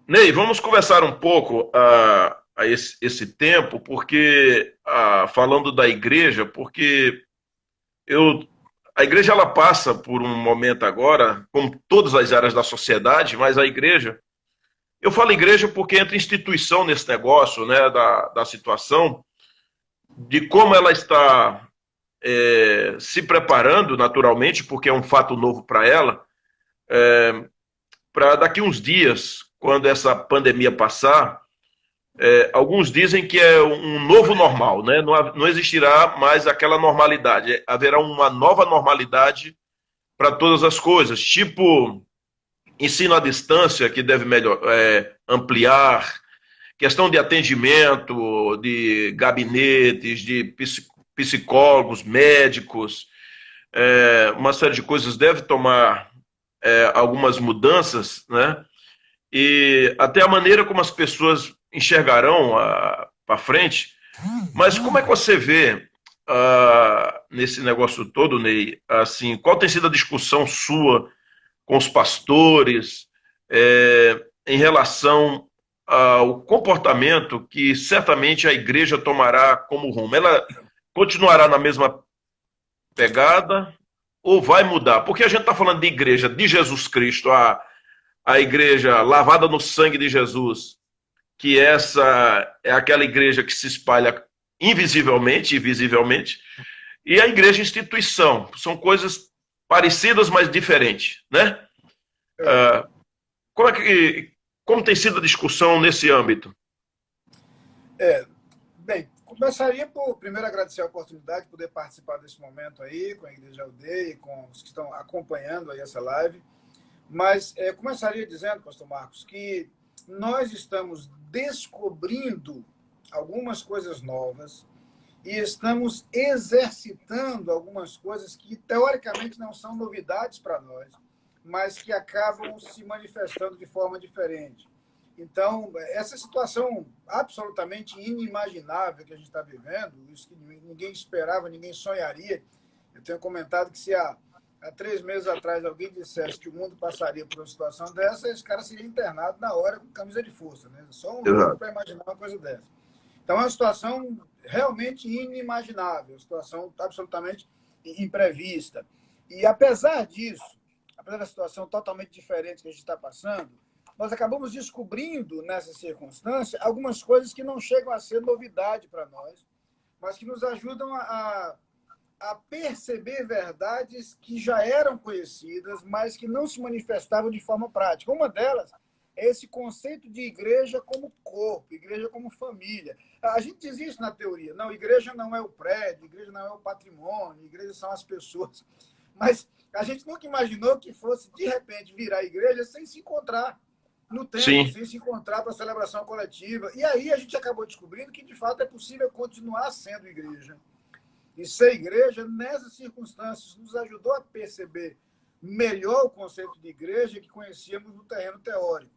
Ney, vamos conversar um pouco a esse tempo, porque falando da igreja, porque eu, a igreja ela passa por um momento agora, como todas as áreas da sociedade, mas a igreja, eu falo igreja porque entra instituição nesse negócio, né, da situação, de como ela está se preparando naturalmente, porque é um fato novo para ela, para daqui uns dias, quando essa pandemia passar. Alguns dizem que é um novo normal, né? Não existirá mais aquela normalidade. Haverá uma nova normalidade para todas as coisas, tipo ensino à distância, que deve ampliar, questão de atendimento, de gabinetes, de psicólogos, médicos, uma série de coisas deve tomar algumas mudanças, né? E até a maneira como as pessoas enxergarão para frente. Mas como é que você vê nesse negócio todo, Ney? Assim, qual tem sido a discussão sua com os pastores em relação ao comportamento que certamente a igreja tomará como rumo? Ela continuará na mesma pegada ou vai mudar? Porque a gente está falando de igreja de Jesus Cristo, a igreja lavada no sangue de Jesus, que essa é aquela igreja que se espalha invisivelmente e visivelmente, e a igreja instituição. São coisas parecidas, mas diferentes, né? É, Como, é que, como tem sido a discussão nesse âmbito? é, bem, começaria por primeiro agradecer a oportunidade de poder participar desse momento aí com a Igreja Aldeia e com os que estão acompanhando aí essa live. Mas começaria dizendo, pastor Marcos, que nós estamos descobrindo algumas coisas novas e estamos exercitando algumas coisas que teoricamente não são novidades para nós, mas que acabam se manifestando de forma diferente. Então, essa situação absolutamente inimaginável que a gente está vivendo, isso que ninguém esperava, ninguém sonharia. Eu tenho comentado que se há 3 meses atrás alguém dissesse que o mundo passaria por uma situação dessa, esse cara seria internado na hora com camisa de força, né? Só um louco Exato. para imaginar uma coisa dessa. Então, é uma situação realmente inimaginável, uma situação absolutamente imprevista. E apesar disso, apesar da situação totalmente diferente que a gente está passando, nós acabamos descobrindo nessa circunstância algumas coisas que não chegam a ser novidade para nós, mas que nos ajudam a perceber verdades que já eram conhecidas, mas que não se manifestavam de forma prática. Uma delas é esse conceito de igreja como corpo, igreja como família. A gente diz isso na teoria. Não, igreja não é o prédio, igreja não é o patrimônio, igreja são as pessoas. Mas a gente nunca imaginou que fosse, de repente, virar igreja sem se encontrar no templo, Sim, sem se encontrar para celebração coletiva. E aí a gente acabou descobrindo que, de fato, é possível continuar sendo igreja. E ser igreja, nessas circunstâncias, nos ajudou a perceber melhor o conceito de igreja que conhecíamos no terreno teórico.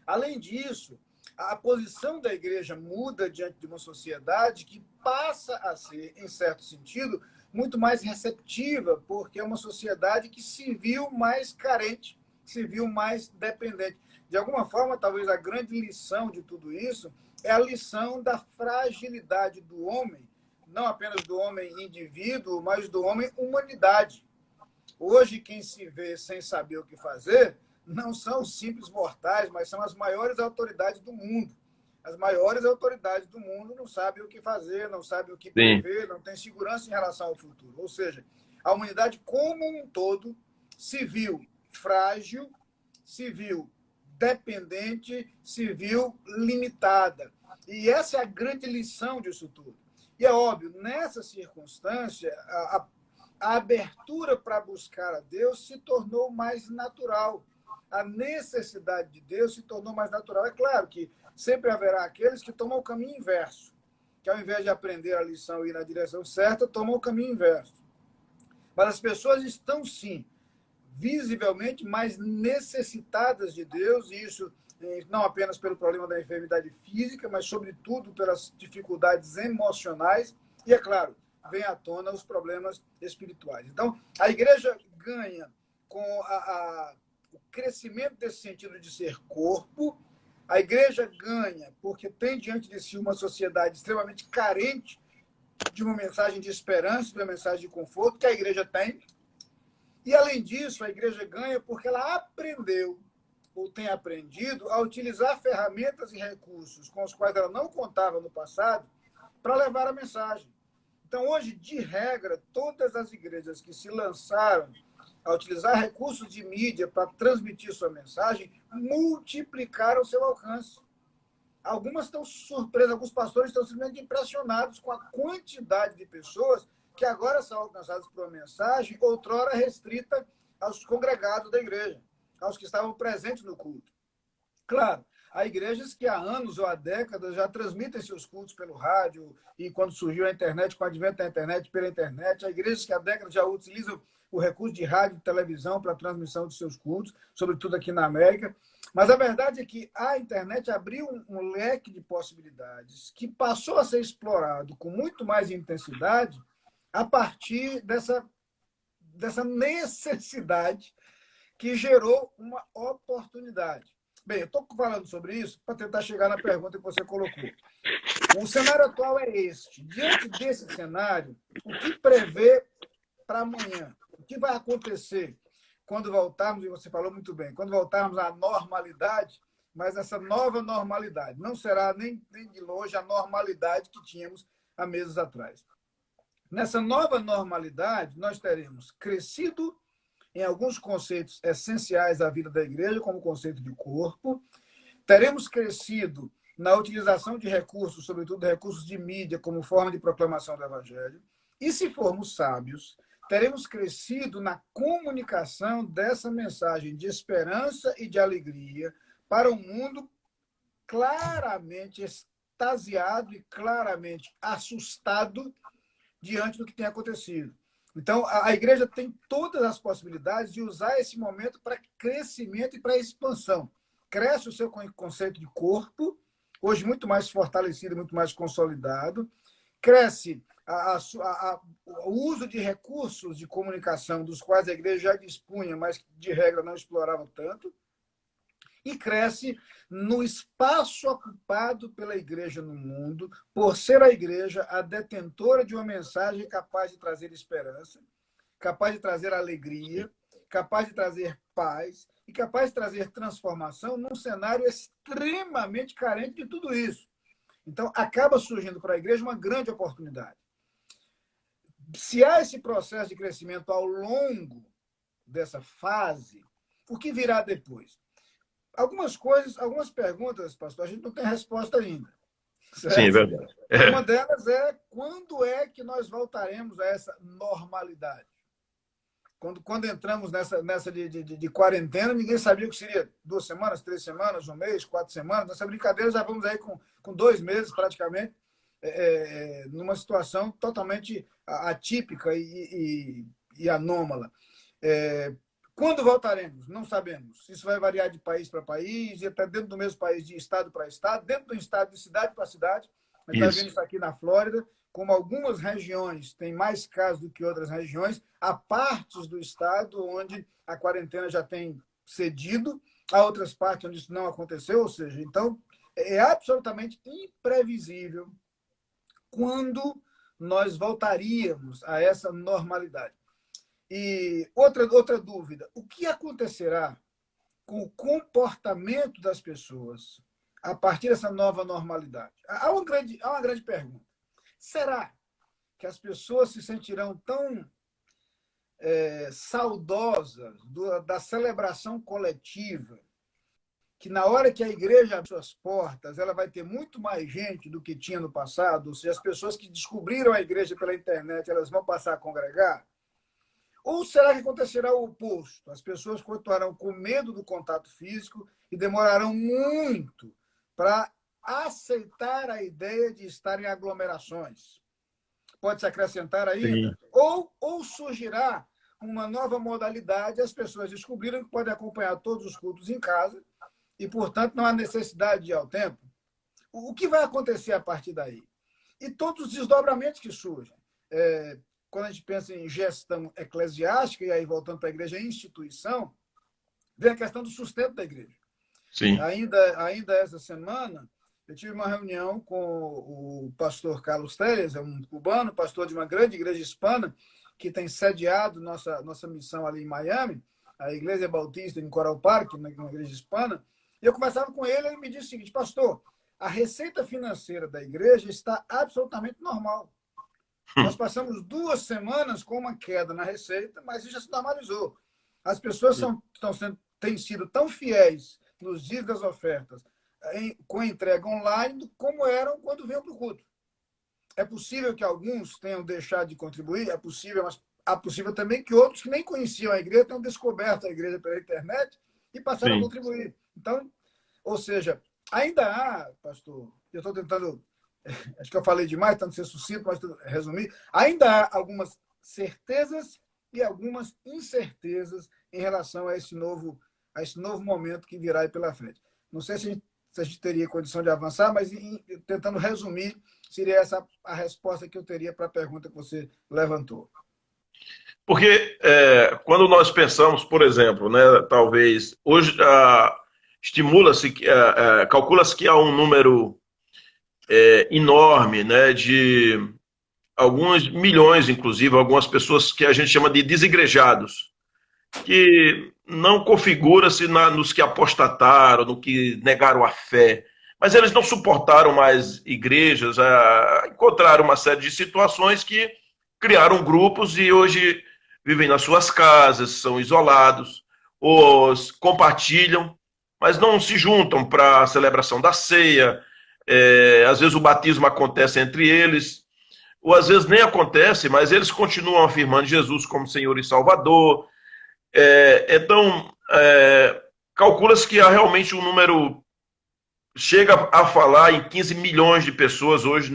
Além disso, a posição da igreja muda diante de uma sociedade que passa a ser, em certo sentido, muito mais receptiva, porque é uma sociedade que se viu mais carente, se viu mais dependente. De alguma forma, talvez a grande lição de tudo isso é a lição da fragilidade do homem, não apenas do homem indivíduo, mas do homem humanidade. Hoje, quem se vê sem saber o que fazer não são os simples mortais, mas são as maiores autoridades do mundo. As maiores autoridades do mundo não sabem o que fazer, não sabem o que sim, prever, não têm segurança em relação ao futuro. Ou seja, a humanidade como um todo se viu frágil, se viu dependente, se viu limitada. E essa é a grande lição disso tudo. E é óbvio, nessa circunstância, a abertura para buscar a Deus se tornou mais natural. A necessidade de Deus se tornou mais natural. É claro que sempre haverá aqueles que tomam o caminho inverso, que ao invés de aprender a lição e ir na direção certa, tomam o caminho inverso. Mas as pessoas estão, sim, visivelmente mais necessitadas de Deus, e isso não apenas pelo problema da enfermidade física, mas, sobretudo, pelas dificuldades emocionais e, é claro, vem à tona os problemas espirituais. Então, a igreja ganha com o crescimento desse sentido de ser corpo. A igreja ganha porque tem diante de si uma sociedade extremamente carente de uma mensagem de esperança, de uma mensagem de conforto, que a igreja tem. E, além disso, a igreja ganha porque ela aprendeu, ou tem aprendido, a utilizar ferramentas e recursos com os quais ela não contava no passado para levar a mensagem. Então, hoje, de regra, todas as igrejas que se lançaram a utilizar recursos de mídia para transmitir sua mensagem multiplicaram seu alcance. Algumas estão surpresas, alguns pastores estão simplesmente impressionados com a quantidade de pessoas que agora são alcançadas por uma mensagem outrora restrita aos congregados da igreja, aos que estavam presentes no culto. Claro, há igrejas que há anos ou há décadas já transmitem seus cultos pelo rádio, e quando surgiu a internet, com o advento da internet, pela internet, há igrejas que há décadas já utilizam o recurso de rádio e televisão para a transmissão de seus cultos, sobretudo aqui na América. Mas a verdade é que a internet abriu um leque de possibilidades que passou a ser explorado com muito mais intensidade a partir dessa necessidade que gerou uma oportunidade. Bem, eu estou falando sobre isso para tentar chegar na pergunta que você colocou. O cenário atual é este. Diante desse cenário, o que prevê para amanhã? O que vai acontecer quando voltarmos, e você falou muito bem, quando voltarmos à normalidade, mas essa nova normalidade não será nem de longe a normalidade que tínhamos há meses atrás. Nessa nova normalidade, nós teremos crescido em alguns conceitos essenciais da vida da igreja, como o conceito de corpo, teremos crescido na utilização de recursos, sobretudo recursos de mídia, como forma de proclamação do evangelho, e, se formos sábios, teremos crescido na comunicação dessa mensagem de esperança e de alegria para um mundo claramente extasiado e claramente assustado diante do que tem acontecido. Então, a igreja tem todas as possibilidades de usar esse momento para crescimento e para expansão. Cresce o seu conceito de corpo, hoje muito mais fortalecido, muito mais consolidado. Cresce o uso de recursos de comunicação dos quais a igreja já dispunha, mas de regra não explorava tanto. E cresce no espaço ocupado pela igreja no mundo, por ser a igreja a detentora de uma mensagem capaz de trazer esperança, capaz de trazer alegria, capaz de trazer paz e capaz de trazer transformação num cenário extremamente carente de tudo isso. Então, acaba surgindo para a igreja uma grande oportunidade. Se há esse processo de crescimento ao longo dessa fase, o que virá depois? Algumas coisas, algumas perguntas, pastor, a gente não tem resposta ainda. Certo? Sim, é verdade. Uma delas é quando é que nós voltaremos a essa normalidade? Quando entramos nessa de quarentena, ninguém sabia o que seria 2 semanas, 3 semanas, 1 mês, 4 semanas. Nessa brincadeira já vamos aí com 2 meses praticamente, numa situação totalmente atípica e anômala. Quando voltaremos? Não sabemos. Isso vai variar de país para país, e até dentro do mesmo país, de estado para estado, dentro do estado, de cidade para cidade. A gente está vendo isso aqui na Flórida, como algumas regiões têm mais casos do que outras regiões, há partes do estado onde a quarentena já tem cedido, há outras partes onde isso não aconteceu, ou seja, então é absolutamente imprevisível quando nós voltaríamos a essa normalidade. E outra dúvida, o que acontecerá com o comportamento das pessoas a partir dessa nova normalidade? Há uma grande pergunta. Será que as pessoas se sentirão tão saudosas da celebração coletiva que na hora que a igreja abre suas portas, ela vai ter muito mais gente do que tinha no passado? Ou seja, as pessoas que descobriram a igreja pela internet, elas vão passar a congregar? Ou será que acontecerá o oposto? As pessoas continuarão com medo do contato físico e demorarão muito para aceitar a ideia de estar em aglomerações. Pode-se acrescentar ainda? Ou surgirá uma nova modalidade, as pessoas descobriram que podem acompanhar todos os cultos em casa e, portanto, não há necessidade de ir ao templo. O que vai acontecer a partir daí? E todos os desdobramentos que surgem. Quando a gente pensa em gestão eclesiástica, e aí voltando para a igreja, instituição, vem a questão do sustento da igreja. Sim. Ainda essa semana, eu tive uma reunião com o pastor Carlos Telles, é um cubano, pastor de uma grande igreja hispana, que tem sediado nossa missão ali em Miami, a Igreja Bautista em Coral Park, na igreja hispana. E eu conversava com ele, ele me disse o seguinte: pastor, a receita financeira da igreja está absolutamente normal. Nós passamos 2 semanas com uma queda na receita, mas isso já se normalizou. As pessoas têm sido tão fiéis nos dias das ofertas, com a entrega online, como eram quando vinham para o culto. É possível que alguns tenham deixado de contribuir, é possível, mas é possível também que outros que nem conheciam a igreja tenham descoberto a igreja pela internet e passaram a contribuir. Então, ou seja, ainda há, pastor, eu estou tentando, acho que eu falei demais, tentando ser sucinto, mas resumir, ainda há algumas certezas e algumas incertezas em relação a esse novo momento que virá aí pela frente. Não sei se a gente teria condição de avançar, mas tentando resumir, seria essa a resposta que eu teria para a pergunta que você levantou. Porque quando nós pensamos, por exemplo, né, talvez, hoje estimula-se, calcula-se que há um número enorme, né, de alguns milhões, inclusive, algumas pessoas que a gente chama de desigrejados, que não configura-se nos que apostataram, no que negaram a fé, mas eles não suportaram mais igrejas, encontraram uma série de situações que criaram grupos e hoje vivem nas suas casas, são isolados, ou compartilham, mas não se juntam para a celebração da ceia. Às vezes o batismo acontece entre eles, ou às vezes nem acontece, mas eles continuam afirmando Jesus como Senhor e Salvador. Então, calcula-se que há realmente um número, chega a falar em 15 milhões de pessoas hoje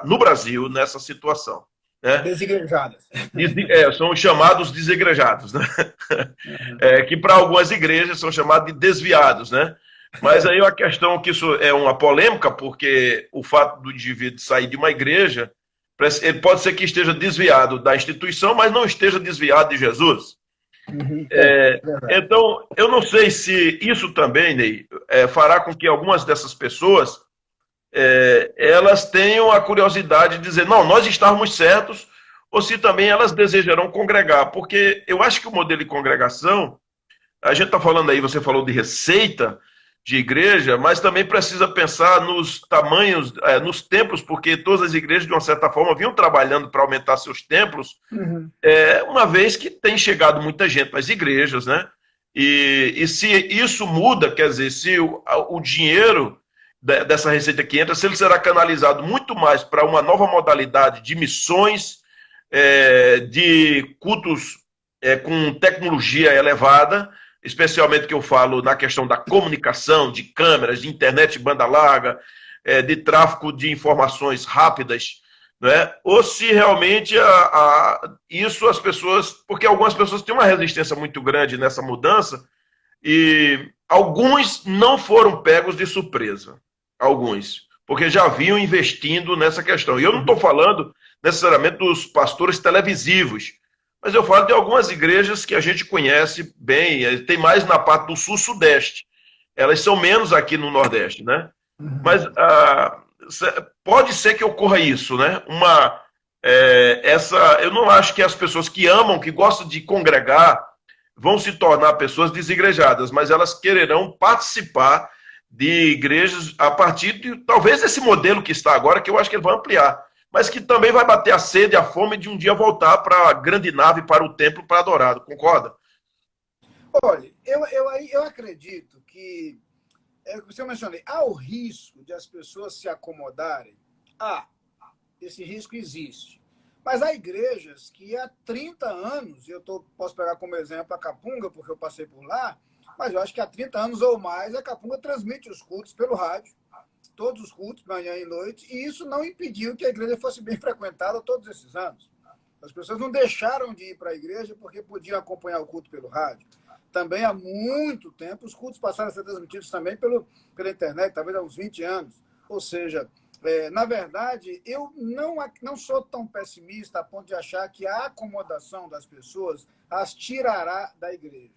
no Brasil, nessa situação. Né? Desigrejadas. São chamados desigrejados, né? Que para algumas igrejas são chamados de desviados, né? Mas aí a questão que isso é uma polêmica, porque o fato do indivíduo sair de uma igreja, ele pode ser que esteja desviado da instituição, mas não esteja desviado de Jesus. Então, eu não sei se isso também, Ney, fará com que algumas dessas pessoas elas tenham a curiosidade de dizer, não, nós estávamos certos, ou se também elas desejarão congregar, porque eu acho que o modelo de congregação, a gente está falando aí, você falou de receita de igreja, mas também precisa pensar nos tamanhos, nos templos, porque todas as igrejas, de uma certa forma, vinham trabalhando para aumentar seus templos, uma vez que tem chegado muita gente nas igrejas, né? E se isso muda, quer dizer, se o dinheiro dessa receita que entra, se ele será canalizado muito mais para uma nova modalidade de missões, de cultos com tecnologia elevada, especialmente que eu falo na questão da comunicação, de câmeras, de internet de banda larga, de tráfego de informações rápidas, né? Ou se realmente isso as pessoas, porque algumas pessoas têm uma resistência muito grande nessa mudança e alguns não foram pegos de surpresa, alguns, porque já vinham investindo nessa questão. E eu não estou falando necessariamente dos pastores televisivos, mas eu falo de algumas igrejas que a gente conhece bem, tem mais na parte do sul-sudeste. Elas são menos aqui no Nordeste, né? Mas pode ser que ocorra isso, né? Eu não acho que as pessoas que amam, que gostam de congregar, vão se tornar pessoas desigrejadas, mas elas quererão participar de igrejas a partir de, talvez, desse modelo que está agora, que eu acho que ele vai ampliar, mas que também vai bater a sede, a fome de um dia voltar para a grande nave, para o templo, para adorado. Concorda? Olha, eu acredito que, você mencionei, há o risco de as pessoas se acomodarem. Esse risco existe. Mas há igrejas que há 30 anos, e posso pegar como exemplo a Capunga, porque eu passei por lá, mas eu acho que há 30 anos ou mais a Capunga transmite os cultos pelo rádio, todos os cultos, manhã e noite, e isso não impediu que a igreja fosse bem frequentada todos esses anos. As pessoas não deixaram de ir para a igreja porque podiam acompanhar o culto pelo rádio. Também há muito tempo os cultos passaram a ser transmitidos também pela internet, talvez há uns 20 anos. Ou seja, na verdade, eu não sou tão pessimista a ponto de achar que a acomodação das pessoas as tirará da igreja.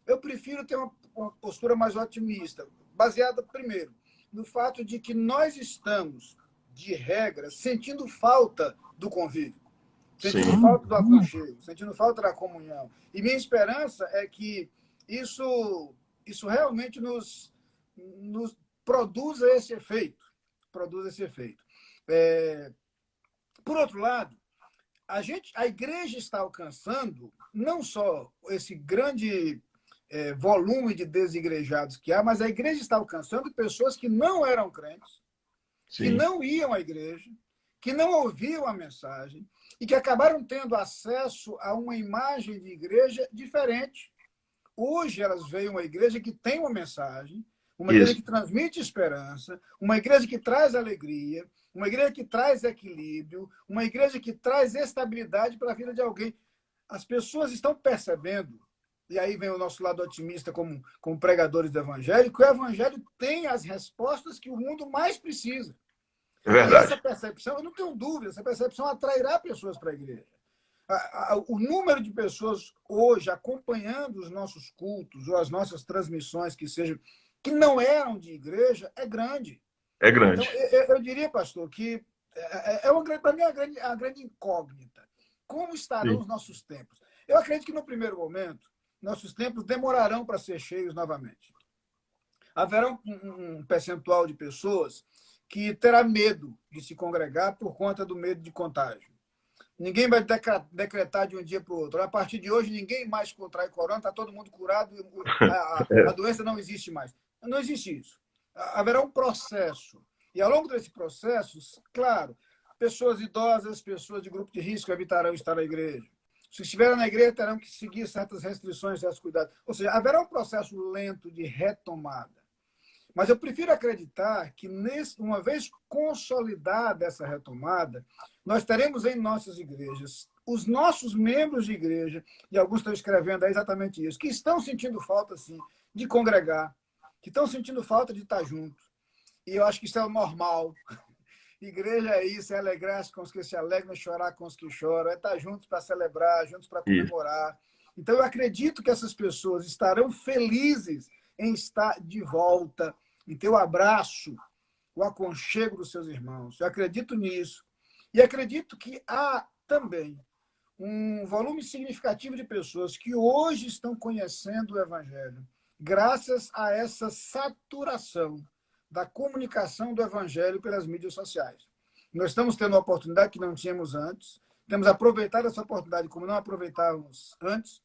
Eu prefiro ter uma postura mais otimista, baseada, primeiro, no fato de que nós estamos, de regra, sentindo falta do convívio, sentindo Sim, falta do aconchego, sentindo falta da comunhão. E minha esperança é que isso realmente nos produza esse efeito. Produza esse efeito. Por outro lado, a igreja está alcançando não só esse grande volume de desigrejados que há, mas a igreja está alcançando pessoas que não eram crentes, que sim. não iam à igreja, que não ouviam a mensagem e que acabaram tendo acesso a uma imagem de igreja diferente. Hoje elas veem uma igreja que tem uma mensagem, uma igreja Isso. que transmite esperança, uma igreja que traz alegria, uma igreja que traz equilíbrio, uma igreja que traz estabilidade para a vida de alguém. As pessoas estão percebendo, e aí vem o nosso lado otimista como pregadores do evangelho, que o evangelho tem as respostas que o mundo mais precisa. É E essa verdade. percepção, eu não tenho dúvida, essa percepção atrairá pessoas para a igreja. O número de pessoas hoje acompanhando os nossos cultos ou as nossas transmissões, que sejam, que não eram de igreja, é grande. É Então, grande. eu diria, pastor, que para mim é a grande incógnita. Como estarão Sim. os nossos tempos? Eu acredito que, no primeiro momento, nossos tempos demorarão para ser cheios novamente. Haverá um percentual de pessoas que terá medo de se congregar por conta do medo de contágio. Ninguém vai decretar de um dia para o outro. A partir de hoje, ninguém mais contrai corona, está todo mundo curado, a doença não existe mais. Não existe isso. Haverá um processo. E ao longo desse processo, claro, pessoas idosas, pessoas de grupo de risco evitarão estar na igreja. Se estiverem na igreja, terão que seguir certas restrições, certos cuidados. Ou seja, haverá um processo lento de retomada. Mas eu prefiro acreditar que, uma vez consolidada essa retomada, nós teremos em nossas igrejas, os nossos membros de igreja, e alguns estão escrevendo aí exatamente isso, que estão sentindo falta, sim, de congregar, que estão sentindo falta de estar juntos. E eu acho que isso é o normal. Igreja é isso, é alegrar-se com os que se alegram, chorar com os que choram, é estar juntos para celebrar, juntos para Isso. comemorar. Então, eu acredito que essas pessoas estarão felizes em estar de volta, em ter o abraço, o aconchego dos seus irmãos. Eu acredito nisso. E acredito que há também um volume significativo de pessoas que hoje estão conhecendo o Evangelho, graças a essa saturação da comunicação do Evangelho pelas mídias sociais. Nós estamos tendo uma oportunidade que não tínhamos antes, temos aproveitado essa oportunidade como não aproveitávamos antes,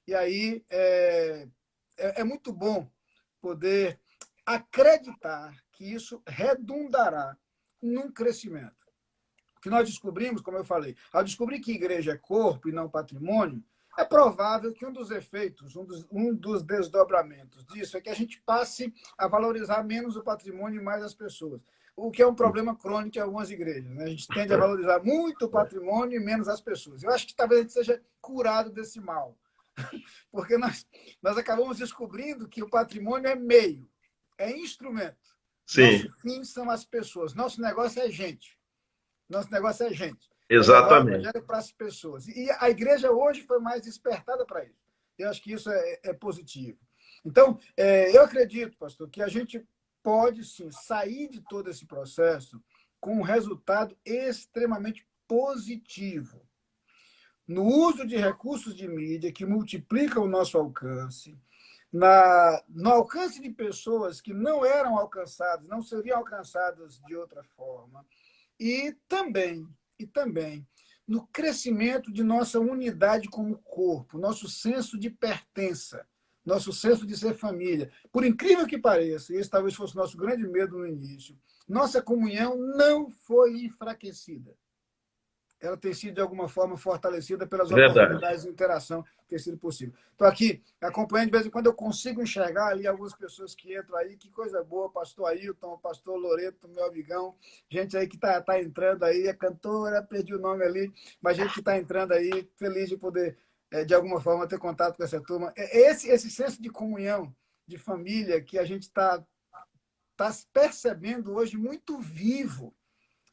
e aí é muito bom poder acreditar que isso redundará num crescimento. O que nós descobrimos, como eu falei, ao descobrir que igreja é corpo e não patrimônio, é provável que um dos efeitos, um dos desdobramentos disso é que a gente passe a valorizar menos o patrimônio e mais as pessoas. O que é um problema crônico em algumas igrejas, né? A gente tende a valorizar muito o patrimônio e menos as pessoas. Eu acho que talvez a gente seja curado desse mal. Porque nós acabamos descobrindo que o patrimônio é meio, é instrumento. Sim, Nosso fim são as pessoas. Nosso negócio é gente. Nosso negócio é gente. É levar o exatamente. evangelho para as pessoas. E a igreja hoje foi mais despertada para isso. Eu acho que isso é positivo. Então, eu acredito, pastor, que a gente pode, sim, sair de todo esse processo com um resultado extremamente positivo. No uso de recursos de mídia que multiplicam o nosso alcance, no alcance de pessoas que não eram alcançadas, não seriam alcançadas de outra forma, e também no crescimento de nossa unidade como corpo, nosso senso de pertença, nosso senso de ser família. Por incrível que pareça, e esse talvez fosse o nosso grande medo no início, nossa comunhão não foi enfraquecida. Ela tem sido, de alguma forma, fortalecida pelas Verdade. oportunidades de interação que tem sido possível. Estou aqui acompanhando, de vez em quando eu consigo enxergar ali algumas pessoas que entram aí, que coisa boa, pastor Ailton, pastor Loreto, meu amigão, gente aí que está entrando aí, é cantora, perdi o nome ali, mas gente que está entrando aí, feliz de poder, de alguma forma, ter contato com essa turma. Esse senso de comunhão, de família, que a gente está percebendo hoje muito vivo,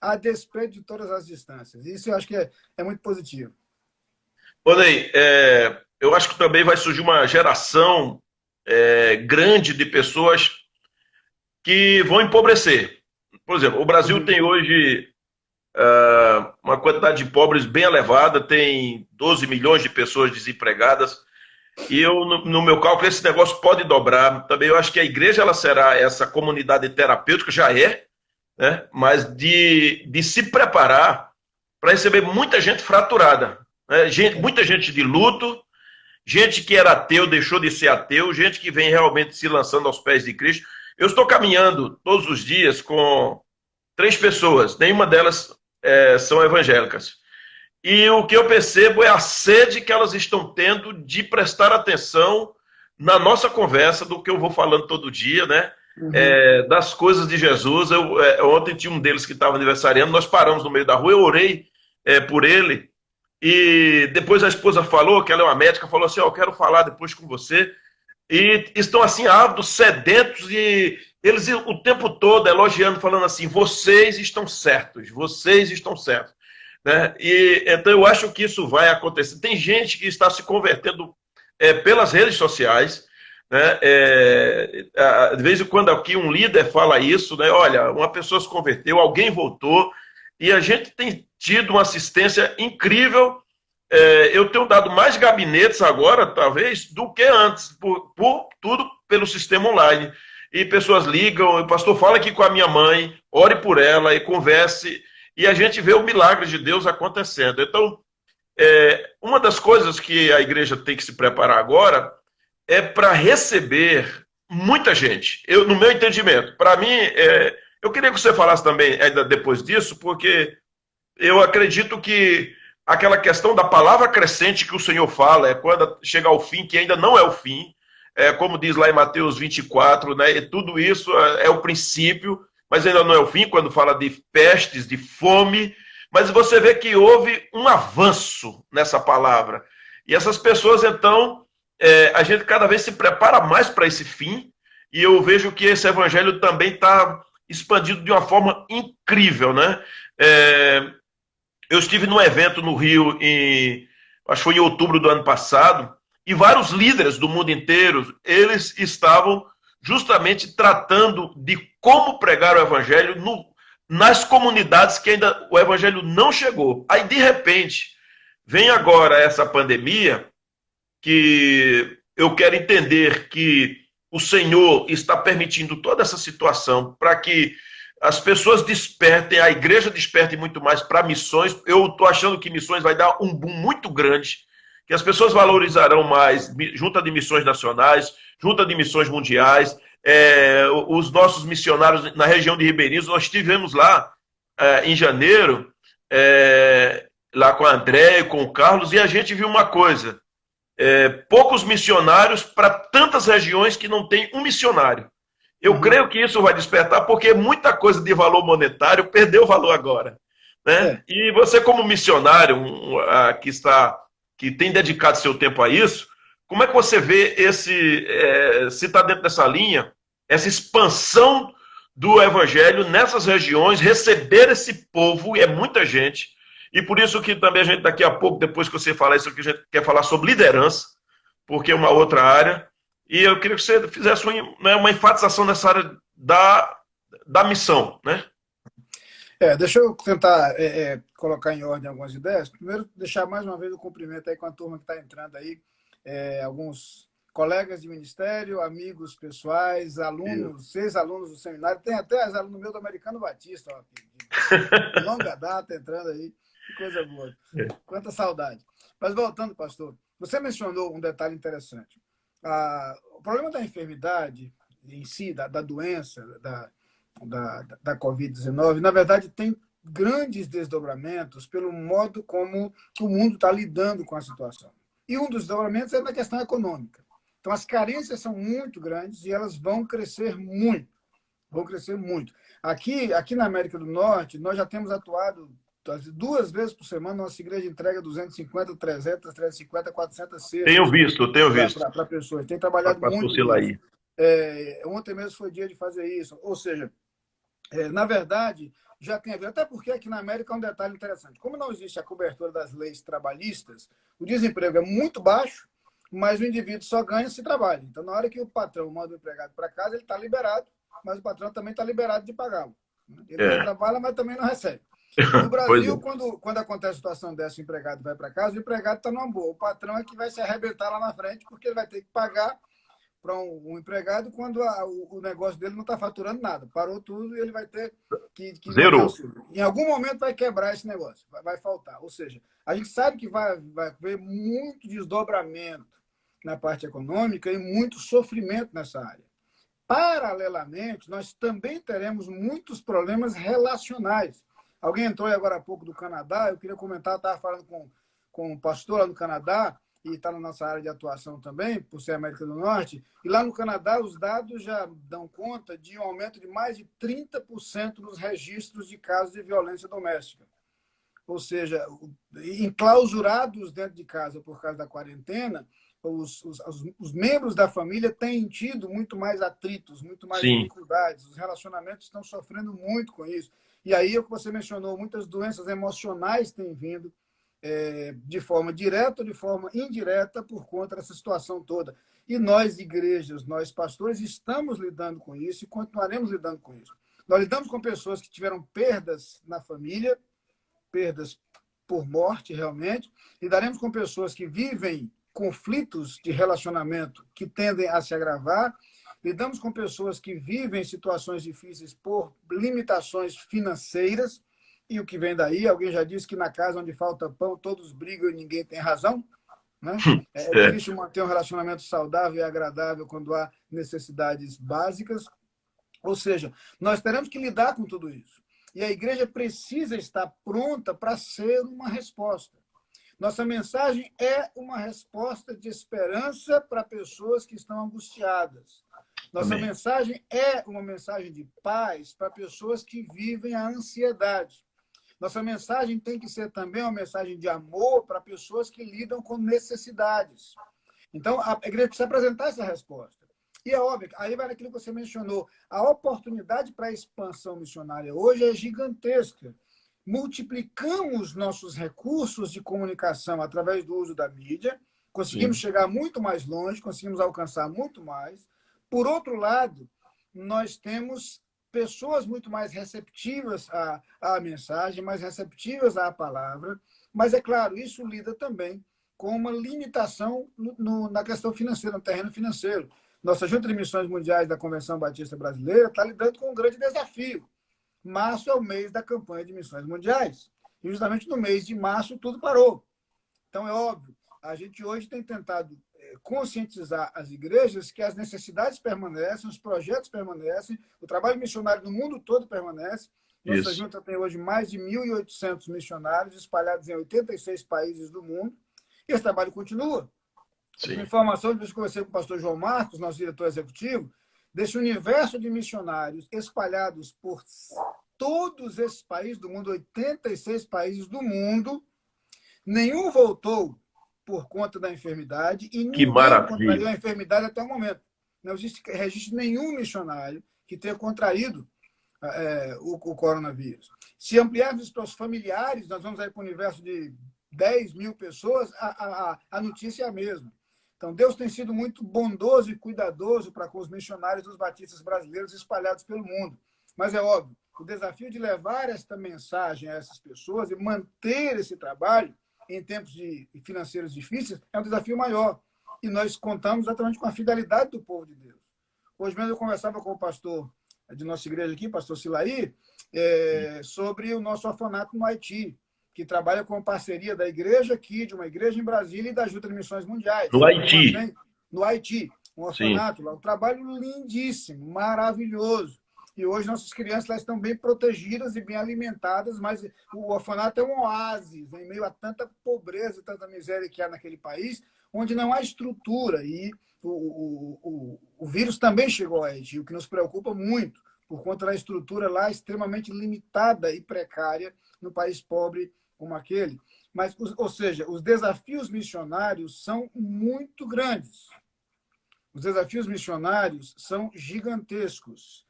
a despeito de todas as distâncias. Isso eu acho que é muito positivo. Ô, Ney, eu acho que também vai surgir uma geração grande de pessoas que vão empobrecer. Por exemplo, o Brasil tem hoje uma quantidade de pobres bem elevada, tem 12 milhões de pessoas desempregadas, e eu, no meu cálculo, esse negócio pode dobrar. Também eu acho que a igreja ela será essa comunidade terapêutica, já é, né? Mas de se preparar para receber muita gente fraturada, né? Muita gente de luto, gente que era ateu deixou de ser ateu, gente que vem realmente se lançando aos pés de Cristo. Eu estou caminhando todos os dias com 3 pessoas, nenhuma delas são evangélicas. E o que eu percebo é a sede que elas estão tendo de prestar atenção na nossa conversa, do que eu vou falando todo dia, né? Das coisas de Jesus. Ontem tinha um deles que estava aniversariando, nós paramos no meio da rua, eu orei por ele, e depois a esposa falou, que ela é uma médica, falou assim, eu quero falar depois com você, e estão assim ávidos, sedentos, e eles o tempo todo elogiando, falando assim, vocês estão certos, né? E então eu acho que isso vai acontecer. Tem gente que está se convertendo pelas redes sociais, né? De vez em quando aqui um líder fala isso, né? Olha, uma pessoa se converteu, alguém voltou, e a gente tem tido uma assistência incrível. Eu tenho dado mais gabinetes agora, talvez, do que antes, por tudo pelo sistema online. E pessoas ligam, o pastor fala aqui com a minha mãe, ore por ela e converse, e a gente vê o milagre de Deus acontecendo. Então, uma das coisas que a igreja tem que se preparar agora é para receber muita gente. No meu entendimento, para mim, eu queria que você falasse também ainda depois disso, porque eu acredito que aquela questão da palavra crescente que o Senhor fala, quando chegar ao fim, que ainda não é o fim, como diz lá em Mateus 24, né, e tudo isso é o princípio, mas ainda não é o fim, quando fala de pestes, de fome, mas você vê que houve um avanço nessa palavra. E essas pessoas, então, a gente cada vez se prepara mais para esse fim, e eu vejo que esse evangelho também está expandido de uma forma incrível, né? Eu estive num evento no Rio, acho que foi em outubro do ano passado, e vários líderes do mundo inteiro, eles estavam justamente tratando de como pregar o evangelho nas comunidades que ainda o evangelho não chegou. Aí, de repente, vem agora essa pandemia, que eu quero entender que o Senhor está permitindo toda essa situação para que as pessoas despertem, a igreja desperte muito mais para missões. Eu estou achando que missões vai dar um boom muito grande, que as pessoas valorizarão mais junta de missões nacionais, junta de missões mundiais. Os nossos missionários na região de Ribeirinhos, nós estivemos lá em janeiro, lá com a André e com o Carlos, e a gente viu uma coisa, poucos missionários para tantas regiões que não tem um missionário. Eu creio que isso vai despertar, porque muita coisa de valor monetário perdeu valor agora, né? E você, como missionário que tem dedicado seu tempo a isso, como é que você vê se está dentro dessa linha, essa expansão do evangelho nessas regiões, receber esse povo, e é muita gente, e por isso que também a gente daqui a pouco, depois que você falar isso aqui, a gente quer falar sobre liderança, porque é uma outra área, e eu queria que você fizesse uma enfatização nessa área da missão, né? Deixa eu tentar colocar em ordem algumas ideias. Primeiro, deixar mais uma vez o cumprimento aí com a turma que está entrando aí, alguns colegas de ministério, amigos pessoais, alunos, 6 alunos do seminário, tem até aluno meu do Americano Batista, ó, de longa data entrando aí, que coisa boa, quanta saudade. Mas voltando, pastor, você mencionou um detalhe interessante. O problema da enfermidade em si, da doença, da Covid-19, na verdade, tem grandes desdobramentos pelo modo como o mundo está lidando com a situação. E um dos desdobramentos é na questão econômica. Então, as carências são muito grandes e elas vão crescer muito. Vão crescer muito. Aqui na América do Norte, nós já temos atuado 2 vezes por semana, nossa igreja entrega 250, 300, 350, 400 cestas. Tenho visto. Para pessoas. Tem trabalhado muito. Ontem mesmo foi dia de fazer isso. Ou seja, na verdade, já tem a ver. Até porque aqui na América é um detalhe interessante. Como não existe a cobertura das leis trabalhistas, o desemprego é muito baixo, mas o indivíduo só ganha se trabalha. Então, na hora que o patrão manda o empregado para casa, ele está liberado, mas o patrão também está liberado de pagá-lo. Ele não trabalha, mas também não recebe. No Pois é. Brasil, quando acontece a situação dessa, o empregado vai para casa, o empregado está numa boa. O patrão é que vai se arrebentar lá na frente, porque ele vai ter que pagar para um empregado quando o negócio dele não está faturando nada. Parou tudo e ele vai ter que manter o Zerou. seu. Em algum momento vai quebrar esse negócio, vai faltar. Ou seja, a gente sabe que vai haver muito desdobramento na parte econômica e muito sofrimento nessa área. Paralelamente, nós também teremos muitos problemas relacionais. Alguém entrou agora há pouco do Canadá, eu queria comentar, estava falando com um pastor lá no Canadá, e está na nossa área de atuação também, por ser América do Norte, e lá no Canadá os dados já dão conta de um aumento de mais de 30% nos registros de casos de violência doméstica. Ou seja, enclausurados dentro de casa por causa da quarentena, os membros da família têm tido muito mais atritos, muito mais Sim. dificuldades, os relacionamentos estão sofrendo muito com isso. E aí, o que você mencionou, muitas doenças emocionais têm vindo de forma direta ou de forma indireta por conta dessa situação toda. E nós, igrejas, nós, pastores, estamos lidando com isso e continuaremos lidando com isso. Nós lidamos com pessoas que tiveram perdas na família, perdas por morte, realmente, lidaremos com pessoas que vivem conflitos de relacionamento que tendem a se agravar, lidamos com pessoas que vivem situações difíceis por limitações financeiras, e o que vem daí, alguém já disse que na casa onde falta pão, todos brigam e ninguém tem razão. Né? É difícil manter um relacionamento saudável e agradável quando há necessidades básicas. Ou seja, nós teremos que lidar com tudo isso. E a igreja precisa estar pronta para ser uma resposta. Nossa mensagem é uma resposta de esperança para pessoas que estão angustiadas. Nossa Amém. mensagem é uma mensagem de paz para pessoas que vivem a ansiedade. Nossa mensagem tem que ser também uma mensagem de amor para pessoas que lidam com necessidades. Então, a igreja precisa apresentar essa resposta. E é óbvio, aí vai naquilo que você mencionou, a oportunidade para a expansão missionária hoje é gigantesca. Multiplicamos nossos recursos de comunicação através do uso da mídia, conseguimos chegar muito mais longe, conseguimos alcançar muito mais. Por outro lado, nós temos pessoas muito mais receptivas à mensagem, mais receptivas à palavra, mas, é claro, isso lida também com uma limitação na questão financeira, no terreno financeiro. Nossa Junta de Missões Mundiais da Convenção Batista Brasileira está lidando com um grande desafio. Março é o mês da campanha de missões mundiais. E justamente no mês de março tudo parou. Então, é óbvio, a gente hoje tem tentado conscientizar as igrejas que as necessidades permanecem, os projetos permanecem, o trabalho missionário no mundo todo permanece. Nossa junta tem hoje mais de 1.800 missionários espalhados em 86 países do mundo. E esse trabalho continua. Uma informação que eu conversei com o pastor João Marcos, nosso diretor executivo, desse universo de missionários espalhados por todos esses países do mundo, 86 países do mundo, nenhum voltou por conta da enfermidade e ninguém contraiu a enfermidade até o momento. Não existe registro nenhum missionário que tenha contraído o coronavírus. Se ampliarmos para os familiares, nós vamos aí para o universo de 10 mil pessoas, a notícia é a mesma. Então, Deus tem sido muito bondoso e cuidadoso para com os missionários dos batistas brasileiros espalhados pelo mundo. Mas é óbvio, o desafio de levar esta mensagem a essas pessoas e manter esse trabalho em tempos financeiros difíceis é um desafio maior. E nós contamos exatamente com a fidelidade do povo de Deus. Hoje mesmo eu conversava com o pastor de nossa igreja aqui, pastor Silaí, sobre o nosso orfanato no Haiti, que trabalha com parceria da igreja aqui, de uma igreja em Brasília e da Junta de Missões Mundiais. No Haiti. No Haiti, um orfanato lá, um trabalho lindíssimo, maravilhoso. E hoje nossas crianças lá estão bem protegidas e bem alimentadas, mas o orfanato é um oásis em meio a tanta pobreza e tanta miséria que há naquele país, onde não há estrutura. E o vírus também chegou a Haiti, o que nos preocupa muito, por conta da estrutura lá extremamente limitada e precária no país pobre como aquele. Mas, ou seja, os desafios missionários são muito grandes. Os desafios missionários são gigantescos.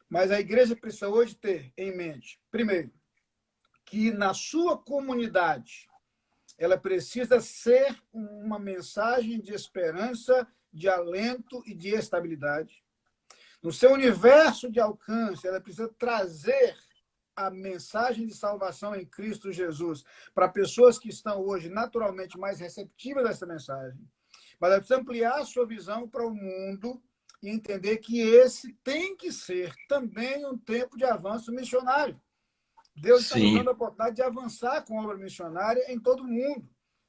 Mas a igreja precisa hoje ter em mente, primeiro, que na sua comunidade ela precisa ser uma mensagem de esperança, de alento e de estabilidade. No seu universo de alcance, ela precisa trazer a mensagem de salvação em Cristo Jesus para pessoas que estão hoje naturalmente mais receptivas a essa mensagem. Mas ela precisa ampliar a sua visão para o mundo e entender que esse tem que ser também um tempo de avanço missionário. Deus está nos dando a oportunidade de avançar com a obra missionária em todo o mundo.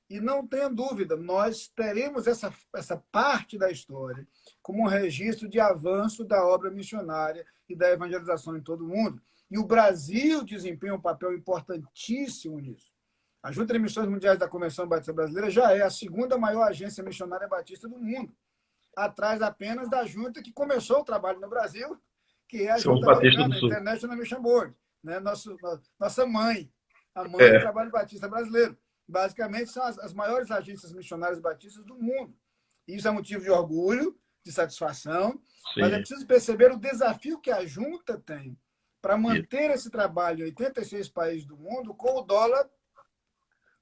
E não tenha dúvida, nós teremos essa parte da história como um registro de avanço da obra missionária e da evangelização em todo o mundo. E o Brasil desempenha um papel importantíssimo nisso. A Junta de Missões Mundiais da Convenção Batista Brasileira já é a segunda maior agência missionária batista do mundo, atrás apenas da junta que começou o trabalho no Brasil, que é a Junta Americana, International Mission Board, né? Nossa mãe, a mãe do trabalho batista brasileiro. Basicamente, são as maiores agências missionárias batistas do mundo. Isso é motivo de orgulho, de satisfação, mas é preciso perceber o desafio que a junta tem para manter esse trabalho em 86 países do mundo com o dólar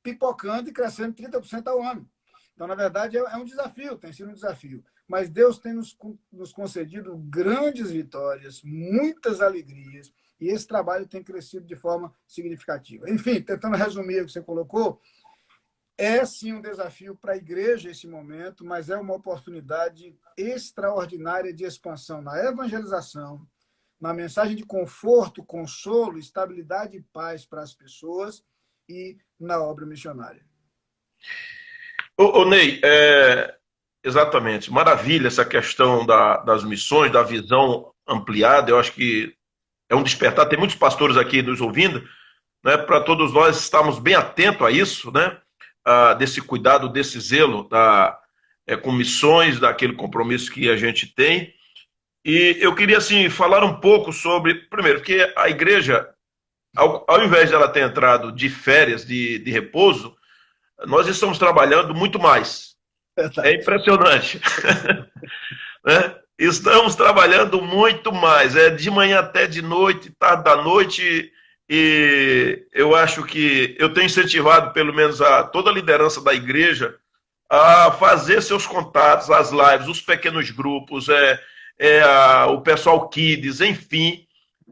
pipocando e crescendo 30% ao ano. Então, na verdade, é um desafio, tem sido um desafio. Mas Deus tem nos concedido grandes vitórias, muitas alegrias, e esse trabalho tem crescido de forma significativa. Enfim, tentando resumir o que você colocou, é sim um desafio para a igreja esse momento, mas é uma oportunidade extraordinária de expansão na evangelização, na mensagem de conforto, consolo, estabilidade e paz para as pessoas e na obra missionária. Ô Ney, exatamente, maravilha essa questão das missões, da visão ampliada. Eu acho que é um despertar. Tem muitos pastores aqui nos ouvindo, né, para todos nós estarmos bem atentos a isso, né, desse cuidado, desse zelo com missões, daquele compromisso que a gente tem. E eu queria assim, falar um pouco sobre, primeiro, porque a igreja, ao invés de ela ter entrado de férias, de repouso, nós estamos trabalhando muito mais. É impressionante. Né? Estamos trabalhando muito mais. É de manhã até de noite, tarde da noite. E eu acho que eu tenho incentivado, pelo menos, toda a liderança da igreja a fazer seus contatos, as lives, os pequenos grupos, o pessoal Kids, enfim.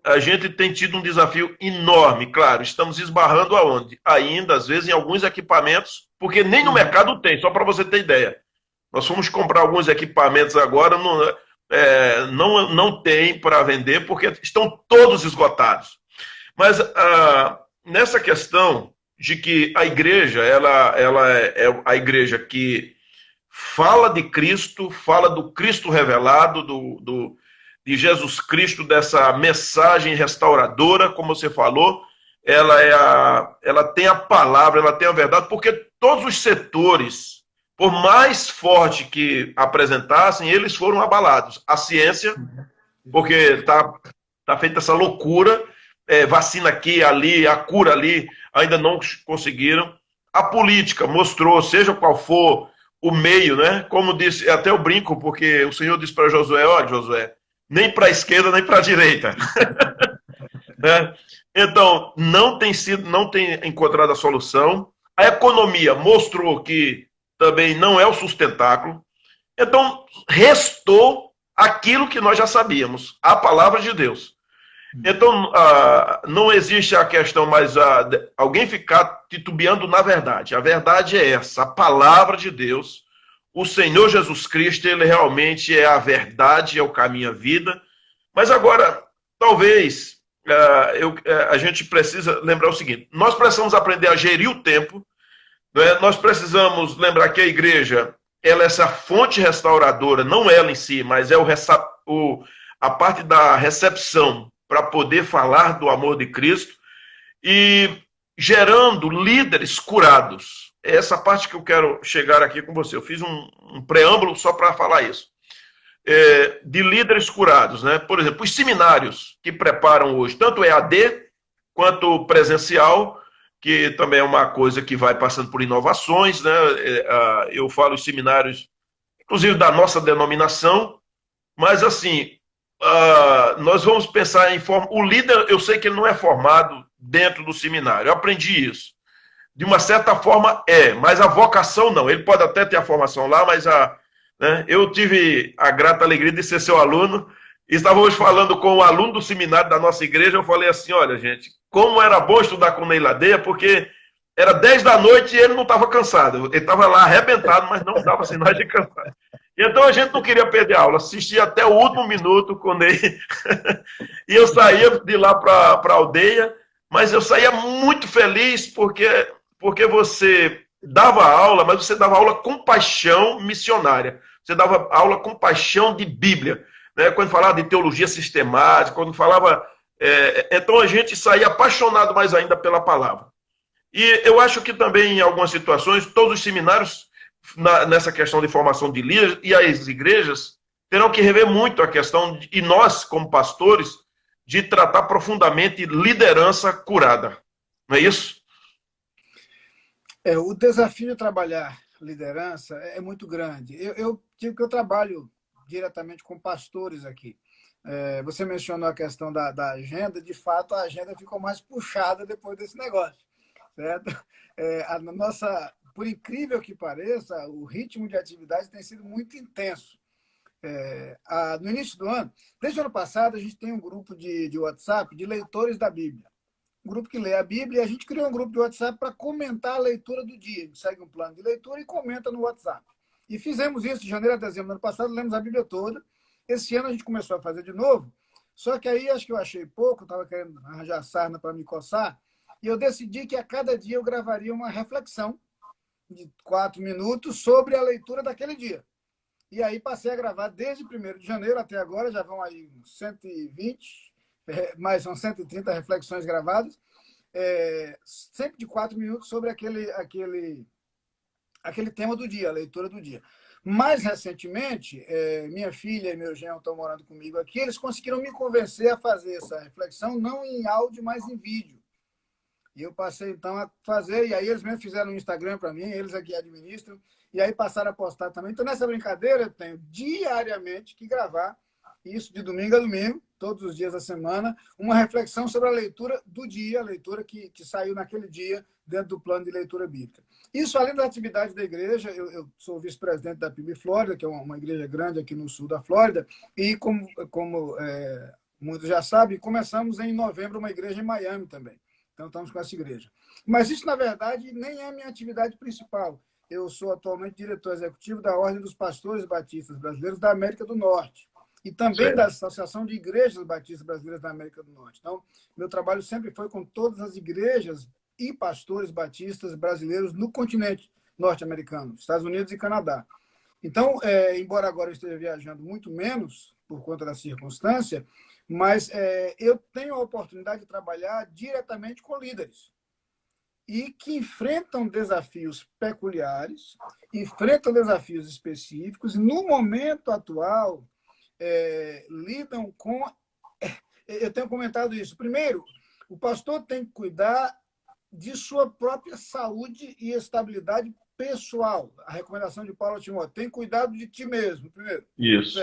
A gente tem tido um desafio enorme, claro, estamos esbarrando aonde? Ainda, às vezes, em alguns equipamentos, porque nem no mercado tem, só para você ter ideia. Nós fomos comprar alguns equipamentos agora, não tem para vender, porque estão todos esgotados. Mas nessa questão de que a igreja, ela é a igreja que fala de Cristo, fala do Cristo revelado, de Jesus Cristo, dessa mensagem restauradora, como você falou, ela tem a palavra, ela tem a verdade, porque todos os setores, por mais forte que apresentassem, eles foram abalados. A ciência, porque está feita essa loucura, vacina aqui, ali, a cura ali, ainda não conseguiram. A política mostrou, seja qual for o meio, né? Como disse, até eu brinco, porque o Senhor disse para Josué, olha, Josué, nem para a esquerda, nem para a direita. Né? Então, não tem encontrado a solução. A economia mostrou que também não é o sustentáculo. Então, restou aquilo que nós já sabíamos, a palavra de Deus. Então, não existe a questão mais alguém ficar titubeando na verdade. A verdade é essa, a palavra de Deus. O Senhor Jesus Cristo, ele realmente é a verdade, é o caminho, a vida. Mas agora, talvez, a gente precisa lembrar o seguinte, nós precisamos aprender a gerir o tempo, né? Nós precisamos lembrar que a igreja, ela é essa fonte restauradora, não ela em si, mas é a parte da recepção para poder falar do amor de Cristo e gerando líderes curados. É essa parte que eu quero chegar aqui com você. Eu fiz um preâmbulo só para falar isso. De líderes curados, né? Por exemplo, os seminários que preparam hoje, tanto EAD quanto presencial, que também é uma coisa que vai passando por inovações, né? Eu falo os seminários, inclusive da nossa denominação, mas assim, nós vamos pensar em forma. O líder, eu sei que ele não é formado dentro do seminário, eu aprendi isso. de uma certa forma mas a vocação não. Ele pode até ter a formação lá, mas eu tive a grata alegria de ser seu aluno. Estava hoje falando com um aluno do seminário da nossa igreja, eu falei assim, olha gente, como era bom estudar com o Ney Ladeia, porque era 10 da noite e ele não estava cansado. Ele estava lá arrebentado, mas não dava sinal de cansado. Então a gente não queria perder a aula, assistia até o último minuto com o Ney. E eu saía de lá para a aldeia, mas eu saía muito feliz porque você dava aula, mas você dava aula com paixão missionária. Você dava aula com paixão de Bíblia. Né? Quando falava de teologia sistemática, quando falava... então a gente saía apaixonado mais ainda pela palavra. E eu acho que também, em algumas situações, todos os seminários, nessa questão de formação de líderes, e as igrejas terão que rever muito a questão, e nós, como pastores, de tratar profundamente liderança curada. Não é isso? O desafio de trabalhar liderança é muito grande. Eu digo que eu trabalho diretamente com pastores aqui. Você mencionou a questão da agenda. De fato, a agenda ficou mais puxada depois desse negócio. Certo? Por incrível que pareça, o ritmo de atividade tem sido muito intenso. No início do ano, desde o ano passado, a gente tem um grupo de WhatsApp de leitores da Bíblia. Um grupo que lê a Bíblia, e a gente criou um grupo de WhatsApp para comentar a leitura do dia. A gente segue um plano de leitura e comenta no WhatsApp. E fizemos isso de janeiro a dezembro do ano passado, lemos a Bíblia toda. Esse ano a gente começou a fazer de novo, só que aí acho que eu achei pouco, estava querendo arranjar sarna para me coçar, e eu decidi que a cada dia eu gravaria uma reflexão de 4 minutos sobre a leitura daquele dia. E aí passei a gravar desde 1º de janeiro até agora, já vão aí 120, mais são 130 reflexões gravadas, sempre de 4 minutos sobre aquele tema do dia, a leitura do dia. Mais recentemente, minha filha e meu genro estão morando comigo aqui, eles conseguiram me convencer a fazer essa reflexão, não em áudio, mas em vídeo. E eu passei, então, a fazer, e aí eles mesmo fizeram um Instagram para mim, eles aqui administram, e aí passaram a postar também. Então, nessa brincadeira, eu tenho diariamente que gravar, isso de domingo a domingo, todos os dias da semana, uma reflexão sobre a leitura do dia, a leitura que saiu naquele dia, dentro do plano de leitura bíblica. Isso, além da atividade da igreja, eu sou vice-presidente da PIB Flórida, que é uma igreja grande aqui no sul da Flórida, e como muitos já sabem, começamos em novembro uma igreja em Miami também. Então, estamos com essa igreja. Mas isso, na verdade, nem é a minha atividade principal. Eu sou atualmente diretor executivo da Ordem dos Pastores Batistas Brasileiros da América do Norte e também da Associação de Igrejas Batistas Brasileiras da América do Norte. Então, meu trabalho sempre foi com todas as igrejas e pastores batistas brasileiros no continente norte-americano, Estados Unidos e Canadá. Então, embora agora eu esteja viajando muito menos por conta da circunstância, mas eu tenho a oportunidade de trabalhar diretamente com líderes e que enfrentam desafios peculiares, enfrentam desafios específicos e, no momento atual, lidam com... Eu tenho comentado isso. Primeiro, o pastor tem que cuidar de sua própria saúde e estabilidade pessoal. A recomendação de Paulo a Timóteo, tem cuidado de ti mesmo, primeiro. Isso.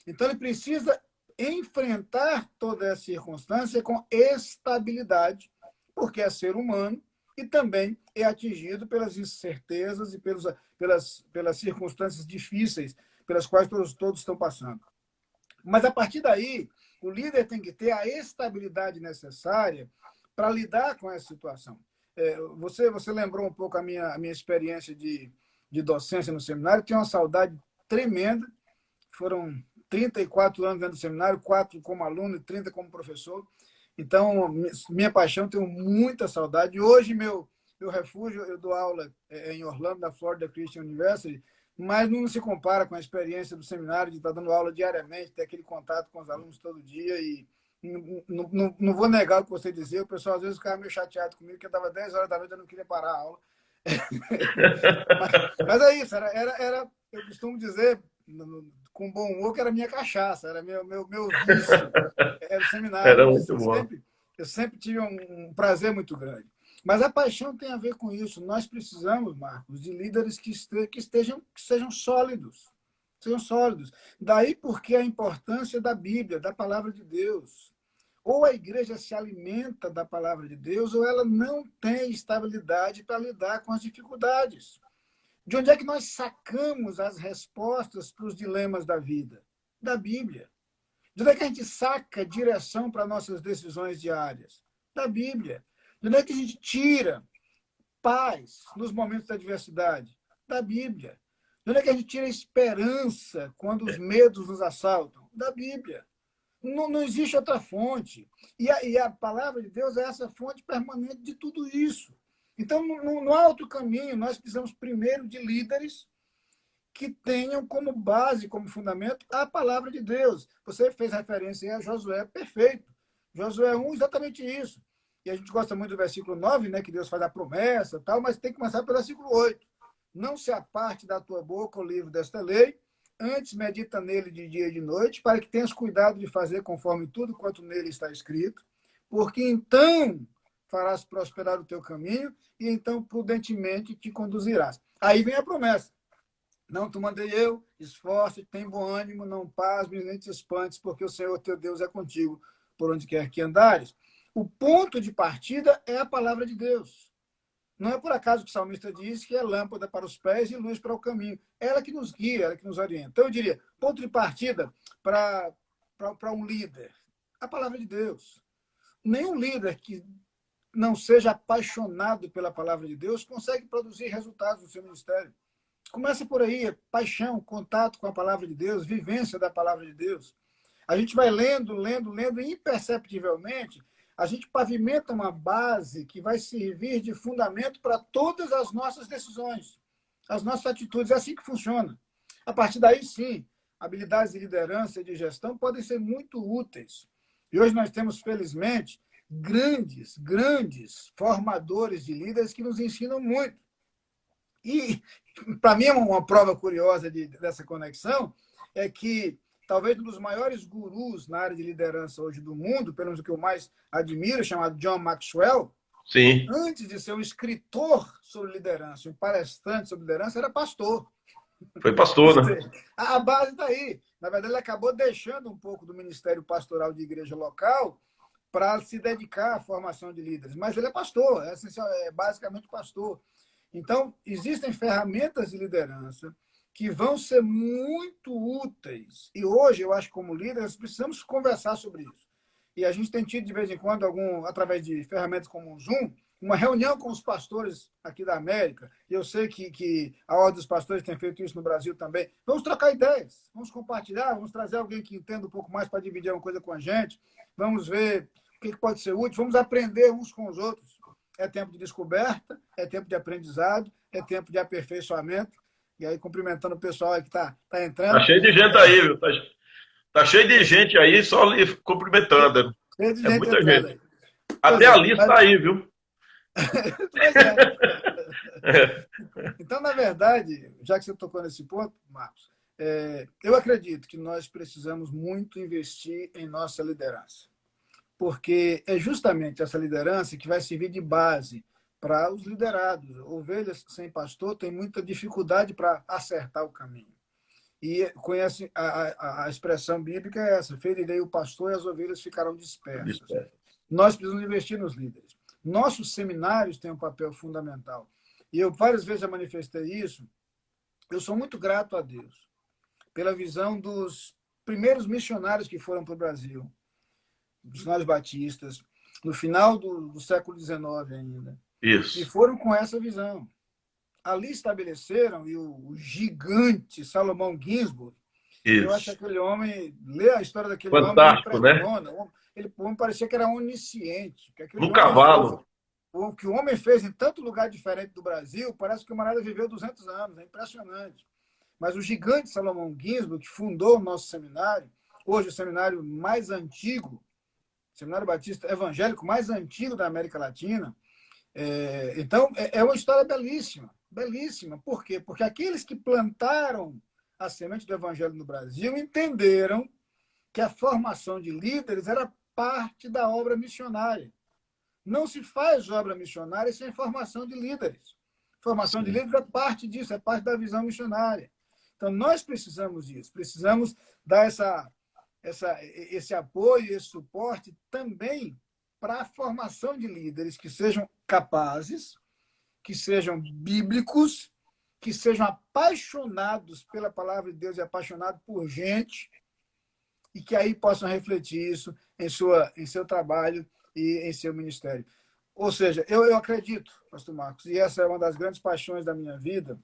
Então, ele precisa enfrentar toda essa circunstância com estabilidade, porque é ser humano e também é atingido pelas incertezas e pelas circunstâncias difíceis pelas quais todos estão passando. Mas, a partir daí, o líder tem que ter a estabilidade necessária para lidar com essa situação. Você lembrou um pouco a minha experiência de docência no seminário, eu tenho uma saudade tremenda, foram 34 anos dentro do seminário, 4 como aluno e 30 como professor. Então, minha paixão, tenho muita saudade. Hoje, meu refúgio, eu dou aula em Orlando, na Florida Christian University, mas não se compara com a experiência do seminário, de estar dando aula diariamente, ter aquele contato com os alunos todo dia. E não vou negar o que você dizia, o pessoal às vezes ficava meio chateado comigo, que eu dava 10 horas da noite, eu não queria parar a aula. mas é isso, eu costumo dizer, com bom humor, que era minha cachaça, era meu vício, era o seminário. Era muito bom. Eu sempre tive um prazer muito grande. Mas a paixão tem a ver com isso. Nós precisamos, Marcos, de líderes que sejam sólidos. Sejam sólidos. Daí porque a importância da Bíblia, da palavra de Deus. Ou a igreja se alimenta da palavra de Deus, ou ela não tem estabilidade para lidar com as dificuldades. De onde é que nós sacamos as respostas para os dilemas da vida? Da Bíblia. De onde é que a gente saca direção para nossas decisões diárias? Da Bíblia. De onde é que a gente tira paz nos momentos da adversidade? Da Bíblia. De onde é que a gente tira esperança quando os medos nos assaltam? Da Bíblia. Não existe outra fonte. E a palavra de Deus é essa fonte permanente de tudo isso. Então, no alto caminho, nós precisamos primeiro de líderes que tenham como base, como fundamento, a palavra de Deus. Você fez referência a Josué, perfeito. Josué 1, exatamente isso. E a gente gosta muito do versículo 9, né, que Deus faz a promessa, tal, mas tem que começar pelo versículo 8. Não se aparte da tua boca o livro desta lei, antes medita nele de dia e de noite, para que tenhas cuidado de fazer conforme tudo quanto nele está escrito, porque então farás prosperar o teu caminho e então prudentemente te conduzirás. Aí vem a promessa. Não te mandei eu, esforce-te, tem bom ânimo, não pasmes nem te espantes, porque o Senhor teu Deus é contigo por onde quer que andares. O ponto de partida é a palavra de Deus. Não é por acaso que o salmista diz que é lâmpada para os pés e luz para o caminho. Ela que nos guia, ela que nos orienta. Então, eu diria, ponto de partida para um líder, a palavra de Deus. Nenhum líder que não seja apaixonado pela palavra de Deus consegue produzir resultados no seu ministério. Começa por aí, paixão, contato com a palavra de Deus, vivência da palavra de Deus. A gente vai lendo, e imperceptivelmente a gente pavimenta uma base que vai servir de fundamento para todas as nossas decisões, as nossas atitudes. É assim que funciona. A partir daí, sim, habilidades de liderança e de gestão podem ser muito úteis. E hoje nós temos, felizmente, grandes formadores de líderes que nos ensinam muito. E, para mim, uma prova curiosa dessa conexão é que talvez um dos maiores gurus na área de liderança hoje do mundo, pelo menos o que eu mais admiro, chamado John Maxwell, Sim. antes de ser um escritor sobre liderança, um palestrante sobre liderança, era pastor. Foi pastor, né? A base está aí. Na verdade, ele acabou deixando um pouco do ministério pastoral de igreja local para se dedicar à formação de líderes. Mas ele é pastor, é basicamente pastor. Então, existem ferramentas de liderança que vão ser muito úteis. E hoje, eu acho que como líderes, precisamos conversar sobre isso. E a gente tem tido, de vez em quando, através de ferramentas como o Zoom, uma reunião com os pastores aqui da América. E eu sei que a Ordem dos Pastores tem feito isso no Brasil também. Vamos trocar ideias, vamos compartilhar, vamos trazer alguém que entenda um pouco mais para dividir uma coisa com a gente. Vamos ver o que pode ser útil, vamos aprender uns com os outros. É tempo de descoberta, é tempo de aprendizado, é tempo de aperfeiçoamento. E aí, cumprimentando o pessoal aí que está entrando. Tá cheio de gente aí, viu? Tá cheio de gente aí, só lhe cumprimentando. Cheio de É gente muita entrando gente. aí. Até a Alice está aí, viu? Pois é. Então, na verdade, já que você tocou nesse ponto, Marcos, eu acredito que nós precisamos muito investir em nossa liderança. Porque é justamente essa liderança que vai servir de base para os liderados. Ovelhas sem pastor têm muita dificuldade para acertar o caminho. E conhece a expressão bíblica é essa: ferirei o pastor e as ovelhas ficarão dispersas. Nós precisamos investir nos líderes. Nossos seminários têm um papel fundamental. E eu várias vezes já manifestei isso. Eu sou muito grato a Deus pela visão dos primeiros missionários que foram para o Brasil, missionários batistas, no final do século XIX ainda. Isso. E foram com essa visão. Ali estabeleceram, e o gigante Salomão Ginsburg, eu acho que aquele homem, lê a história daquele fantástico, homem, né? O homem parecia que era onisciente. No cavalo. O que o homem fez em tanto lugar diferente do Brasil, parece que o camarada viveu 200 anos, é impressionante. Mas o gigante Salomão Ginsburg, que fundou o nosso seminário, hoje o seminário mais antigo, o seminário batista evangélico mais antigo da América Latina. Então, é uma história belíssima, belíssima. Por quê? Porque aqueles que plantaram a semente do evangelho no Brasil entenderam que a formação de líderes era parte da obra missionária. Não se faz obra missionária sem formação de líderes. Formação de líderes é parte disso, é parte da visão missionária. Então, nós precisamos disso, precisamos dar esse apoio, esse suporte também para a formação de líderes que sejam capazes, que sejam bíblicos, que sejam apaixonados pela palavra de Deus e apaixonados por gente, e que aí possam refletir isso em seu trabalho e em seu ministério. Ou seja, eu acredito, pastor Marcos, e essa é uma das grandes paixões da minha vida,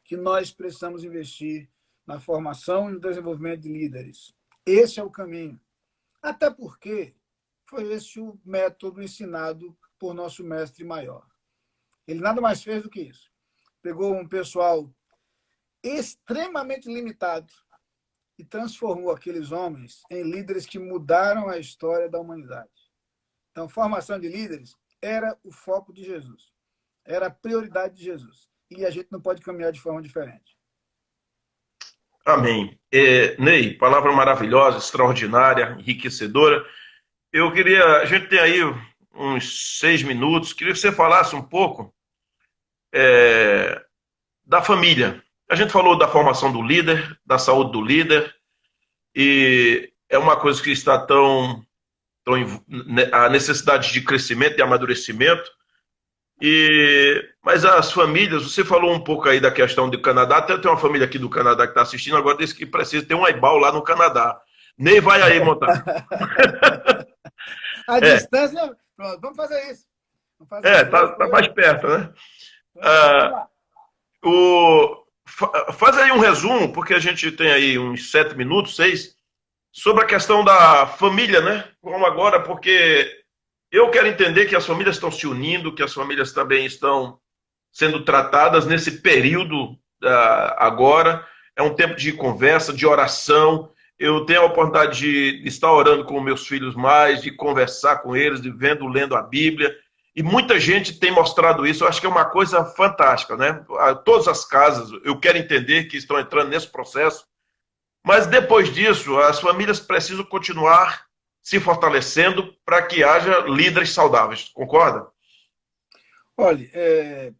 que nós precisamos investir na formação e no desenvolvimento de líderes. Esse é o caminho. Até porque foi esse o método ensinado por nosso mestre maior. Ele nada mais fez do que isso. Pegou um pessoal extremamente limitado e transformou aqueles homens em líderes que mudaram a história da humanidade. Então, formação de líderes era o foco de Jesus. Era a prioridade de Jesus. E a gente não pode caminhar de forma diferente. Amém. Ney, palavra maravilhosa, extraordinária, enriquecedora. A gente tem aí uns 6 minutos, queria que você falasse um pouco da família. A gente falou da formação do líder, da saúde do líder, e é uma coisa que está a necessidade de crescimento, de amadurecimento. Mas as famílias, você falou um pouco aí da questão do Canadá, até tem uma família aqui do Canadá que está assistindo, agora disse que precisa ter um aibal lá no Canadá. Ney vai aí montar. A distância, pronto, vamos fazer isso. Tá mais perto, né? Vamos lá. Faz aí um resumo, porque a gente tem aí uns 7 minutos, 6, sobre a questão da família, né? Como agora, porque eu quero entender que as famílias estão se unindo, que as famílias também estão sendo tratadas nesse período agora. É um tempo de conversa, de oração. Eu tenho a oportunidade de estar orando com meus filhos mais, de conversar com eles, lendo a Bíblia. E muita gente tem mostrado isso. Eu acho que é uma coisa fantástica, né? Todas as casas, eu quero entender que estão entrando nesse processo. Mas depois disso, as famílias precisam continuar se fortalecendo para que haja líderes saudáveis. Concorda? Olha, é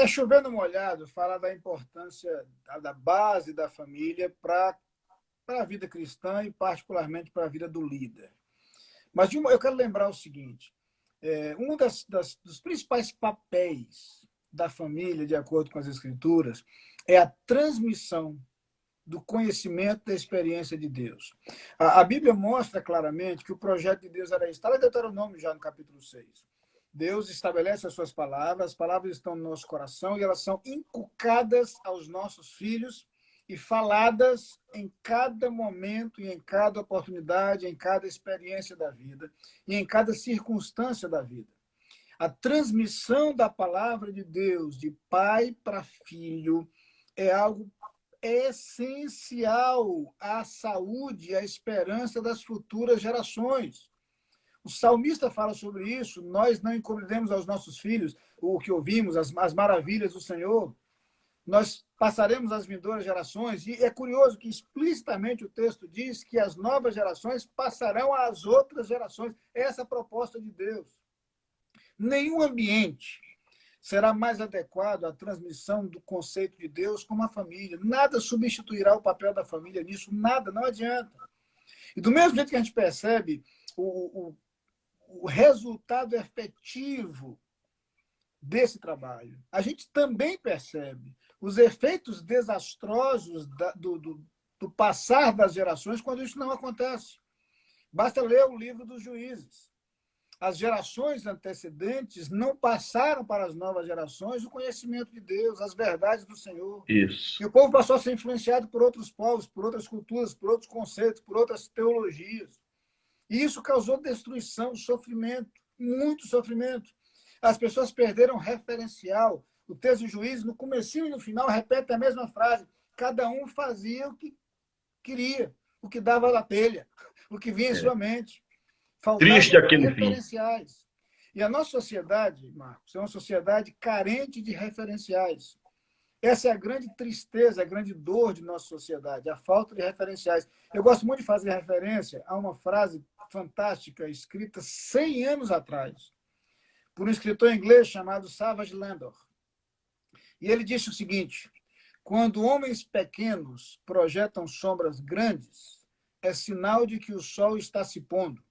chover no molhado falar da importância da base da família para a vida cristã e particularmente para a vida do líder. Mas eu quero lembrar o seguinte, um dos principais papéis da família, de acordo com as Escrituras, é a transmissão do conhecimento da experiência de Deus. A Bíblia mostra claramente que o projeto de Deus era isso. Está lá em Deuteronômio, já no capítulo 6. Deus estabelece as suas palavras, as palavras estão no nosso coração e elas são inculcadas aos nossos filhos e faladas em cada momento e em cada oportunidade, em cada experiência da vida e em cada circunstância da vida. A transmissão da palavra de Deus de pai para filho é algo essencial à saúde e à esperança das futuras gerações. O salmista fala sobre isso. Nós não encobriremos aos nossos filhos o que ouvimos, as maravilhas do Senhor. Nós passaremos às vindouras gerações. E é curioso que explicitamente o texto diz que as novas gerações passarão às outras gerações. Essa é a proposta de Deus. Nenhum ambiente será mais adequado à transmissão do conceito de Deus como a família. Nada substituirá o papel da família nisso, nada, não adianta. E do mesmo jeito que a gente percebe o resultado efetivo desse trabalho, a gente também percebe os efeitos desastrosos do passar das gerações quando isso não acontece. Basta ler o livro dos Juízes. As gerações antecedentes não passaram para as novas gerações o conhecimento de Deus, as verdades do Senhor. Isso. E o povo passou a ser influenciado por outros povos, por outras culturas, por outros conceitos, por outras teologias. E isso causou destruição, sofrimento, muito sofrimento. As pessoas perderam referencial. O texto de Juízes, no comecinho e no final, repete a mesma frase. Cada um fazia o que queria, o que dava na telha, o que vinha em sua mente. Triste Faltavam aquele referenciais. E a nossa sociedade, Marcos, é uma sociedade carente de referenciais. Essa é a grande tristeza, a grande dor de nossa sociedade, a falta de referenciais. Eu gosto muito de fazer referência a uma frase fantástica, escrita 100 anos atrás, por um escritor inglês chamado Savage Landor. E ele disse o seguinte: quando homens pequenos projetam sombras grandes, é sinal de que o sol está se pondo.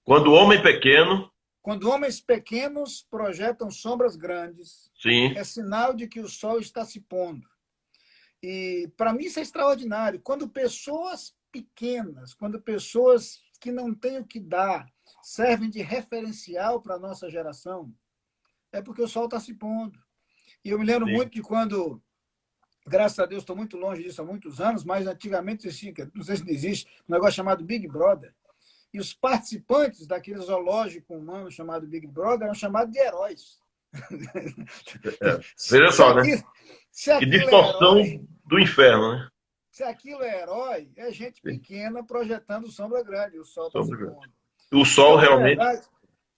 Quando o homem pequeno, Quando homens pequenos projetam sombras grandes, sim, é sinal de que o sol está se pondo. E, para mim, isso é extraordinário. Quando pessoas pequenas, quando pessoas que não têm o que dar, servem de referencial para a nossa geração, é porque o sol está se pondo. E eu me lembro sim. muito que quando, graças a Deus, estou muito longe disso há muitos anos, mas antigamente existia, não sei se existe, um negócio chamado Big Brother. E os participantes daquele zoológico humano chamado Big Brother eram chamados de heróis. É. Veja Se só, né? aquilo, se Que aquilo é herói, distorção do inferno, né? se aquilo é herói, é gente pequena projetando sombra grande. O sol está se Sim. pondo. O sol Então, na realmente. verdade,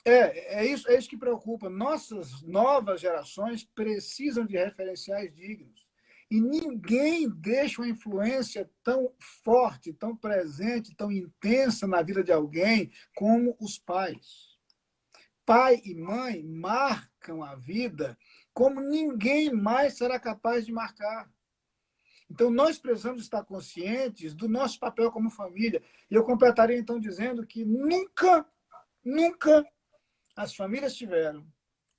é isso que preocupa. Nossas novas gerações precisam de referenciais dignos. E ninguém deixa uma influência tão forte, tão presente, tão intensa na vida de alguém como os pais. Pai e mãe marcam a vida como ninguém mais será capaz de marcar. Então, nós precisamos estar conscientes do nosso papel como família. E eu completaria, então, dizendo que nunca as famílias tiveram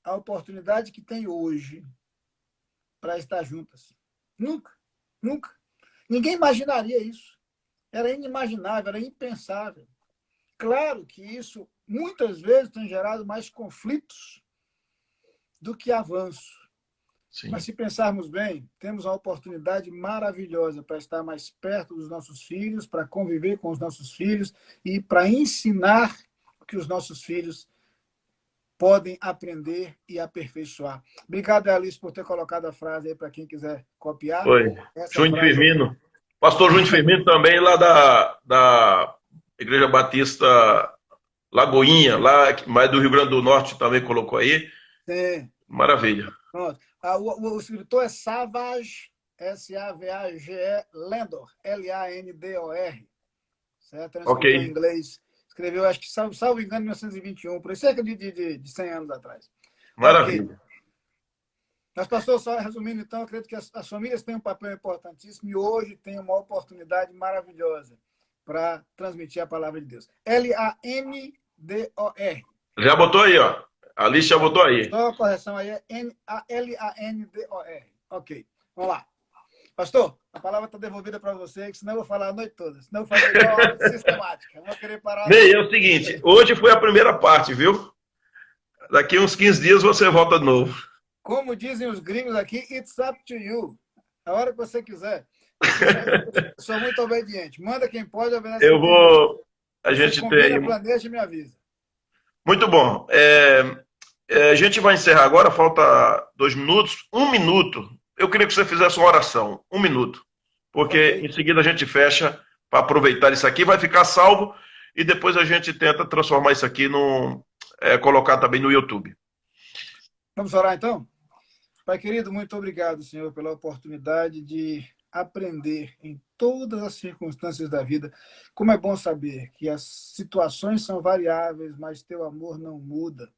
a oportunidade que têm hoje para estar juntas. Nunca, nunca. Ninguém imaginaria isso. Era inimaginável, era impensável. Claro que isso, muitas vezes, tem gerado mais conflitos do que avanço. Sim. Mas se pensarmos bem, temos uma oportunidade maravilhosa para estar mais perto dos nossos filhos, para conviver com os nossos filhos e para ensinar o que os nossos filhos podem aprender e aperfeiçoar. Obrigado, Alice, por ter colocado a frase aí para quem quiser copiar. Foi. Essa Junto frase aí. Firmino. Pastor Junto Firmino também, lá da Igreja Batista Lagoinha, lá mais do Rio Grande do Norte, também colocou aí. Tem. Maravilha. Pronto. O escritor é Savage, S-A-V-A-G-E, Landor, L-A-N-D-O-R. Certo? É um Ok. escritor em inglês. Escreveu, acho que, salvo engano, em 1921, por aí, cerca de 100 anos atrás. Ok. Maravilha. Mas, pastor, só resumindo, então, eu acredito que as famílias têm um papel importantíssimo e hoje tem uma oportunidade maravilhosa para transmitir a palavra de Deus. L-A-N-D-O-R. Já botou aí, ó. A Alice já botou aí. Só a correção aí é L-A-N-D-O-R. Ok, vamos lá. Pastor, a palavra está devolvida para você, que senão eu vou falar a noite toda. Senão eu vou fazer igual aula sistemática. Eu vou querer parar. Ney, é o seguinte, hoje foi a primeira parte, viu? Daqui uns 15 dias você volta de novo. Como dizem os gringos aqui, it's up to you. A hora que você quiser. Eu sou muito obediente. Manda quem pode, obedece Eu quem tem jeito. vou... A Você gente combina, tem... planeja e me avisa. Muito bom. A gente vai encerrar agora, falta 2 minutos. 1 minuto. Eu queria que você fizesse uma oração. 1 minuto. Porque Ok. em seguida a gente fecha para aproveitar isso aqui. Vai ficar salvo e depois a gente tenta transformar isso aqui colocar também no YouTube. Vamos orar então? Pai querido, muito obrigado, Senhor, pela oportunidade de aprender em todas as circunstâncias da vida. Como é bom saber que as situações são variáveis, mas teu amor não muda.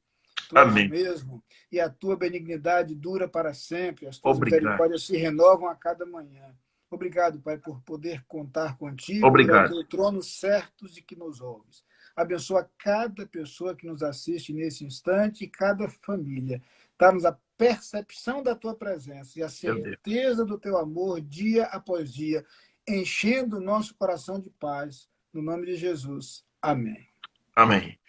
Tu és o Amém. mesmo e a tua benignidade dura para sempre. As tuas Obrigado. misericórdias se renovam a cada manhã. Obrigado, Pai, por poder contar contigo, Obrigado. ir ao teu trono certos de que nos ouves. Abençoa cada pessoa que nos assiste nesse instante e cada família. Dá-nos a percepção da tua presença e a certeza do teu amor dia após dia, enchendo o nosso coração de paz. No nome de Jesus. Amém. Amém.